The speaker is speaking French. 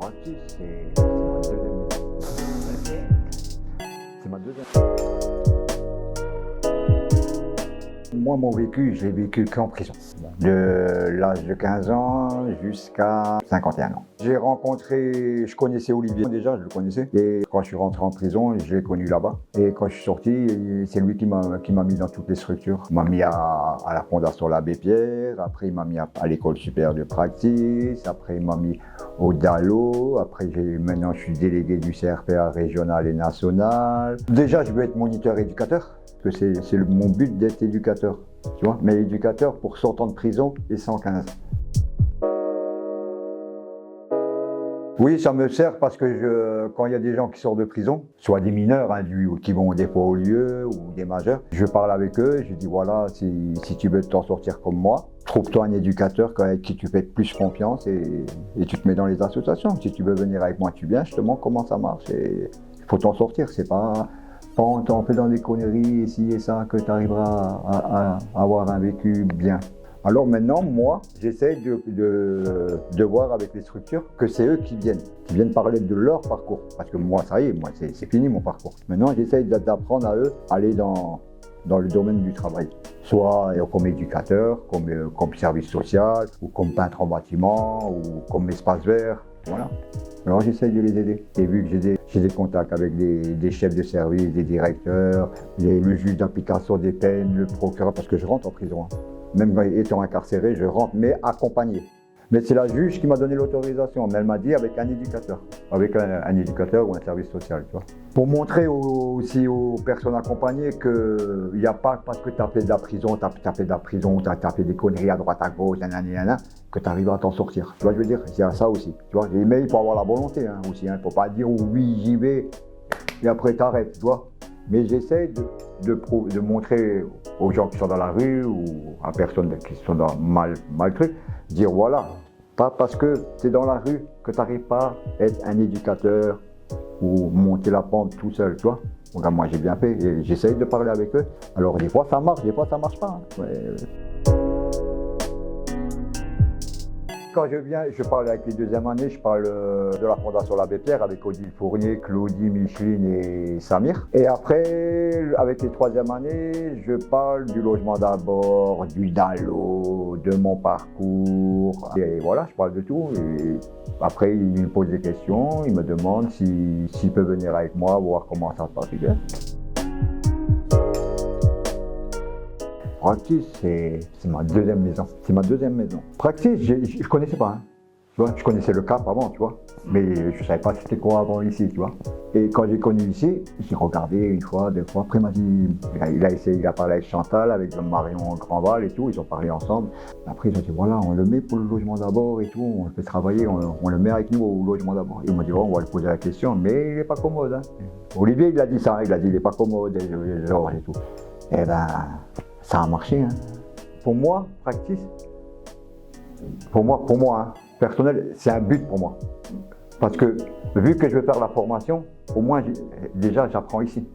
Practice, c'est ma deuxième maison. C'est ma deuxième. Moi, mon vécu, je l'ai vécu qu'en prison. De l'âge de 15 ans jusqu'à 51 ans. Je connaissais Olivier déjà, je le connaissais. Et quand je suis rentré en prison, je l'ai connu là-bas. Et quand je suis sorti, c'est lui qui m'a mis dans toutes les structures. Il m'a mis à la Fondation l'Abbé Pierre, après il m'a mis à l'école supérieure de Practice, après il m'a mis au DALO, après maintenant je suis délégué du CRPA régional et national. Déjà, je veux être moniteur éducateur. Que c'est mon but d'être éducateur, tu vois, mais éducateur pour 100 ans de prison et 115. Oui, ça me sert parce que quand il y a des gens qui sortent de prison, soit des mineurs qui vont des fois au lieu ou des majeurs, je parle avec eux, je dis voilà, si tu veux t'en sortir comme moi, trouve-toi un éducateur avec qui tu fais plus confiance et tu te mets dans les associations. Si tu veux venir avec moi, tu viens, je te montre comment ça marche et il faut t'en sortir, c'est pas en faisant des conneries, ici et ça, que tu arriveras à avoir un vécu bien. Alors maintenant, moi, j'essaie de voir avec les structures que c'est eux qui viennent parler de leur parcours. Parce que moi, ça y est, moi, c'est fini mon parcours. Maintenant, j'essaie d'apprendre à eux à aller dans le domaine du travail. Soit comme éducateur, comme service social, ou comme peintre en bâtiment, ou comme espace vert. Voilà. Alors j'essaie de les aider. Et vu que j'ai des contacts avec des chefs de service, des directeurs, le juge d'application des peines, le procureur, parce que je rentre en prison. Même étant incarcéré, je rentre, mais accompagné. Mais c'est la juge qui m'a donné l'autorisation. Mais elle m'a dit avec un éducateur. Avec un éducateur ou un service social, tu vois. Pour montrer aussi aux personnes accompagnées qu'il n'y a pas parce que tu as fait de la prison, tu as fait des conneries à droite, à gauche, que tu arrives à t'en sortir. Tu vois, je veux dire, il y a ça aussi. Tu vois. Mais il faut avoir la volonté aussi. Il ne faut pas dire oui, j'y vais et après tu arrêtes, tu vois. Mais j'essaie de montrer aux gens qui sont dans la rue ou à personnes qui sont dans mal truc, dire voilà, pas parce que tu es dans la rue que tu n'arrives pas à être un éducateur ou monter la pente tout seul, tu vois. Donc, moi j'ai bien fait et j'essaye de parler avec eux. Alors des fois ça marche, des fois ça marche pas. Quand je viens, je parle avec les deuxièmes années, je parle de la Fondation l'Abbé Pierre avec Odile Fournier, Claudie, Micheline et Samir. Et après, avec les troisièmes années, je parle du logement d'abord, du DALO, de mon parcours. Et voilà, je parle de tout. Et après, ils me posent des questions, ils me demandent s'ils peuvent venir avec moi, voir comment ça se passe. Practice, c'est ma deuxième maison. C'est ma deuxième maison. Practice, je connaissais pas. Tu vois, je connaissais le CAP avant, tu vois. Mais je savais pas c'était quoi avant ici, tu vois. Et quand j'ai connu ici, j'ai regardé une fois, deux fois. Après, il m'a dit, il a parlé avec Chantal, avec Marion Grandval et tout. Ils ont parlé ensemble. Après, ils ont dit, voilà, on le met pour le logement d'abord et tout. On le fait travailler, on le met avec nous au logement d'abord. Ils m'ont dit, oh, on va lui poser la question, mais il n'est pas commode. Hein. Olivier, il a dit ça. Il a dit, il n'est pas commode et tout. Eh ben, ça a marché. Hein. Pour moi, Practice, pour moi, personnel, c'est un but pour moi. Parce que vu que je vais faire la formation, au moins déjà j'apprends ici.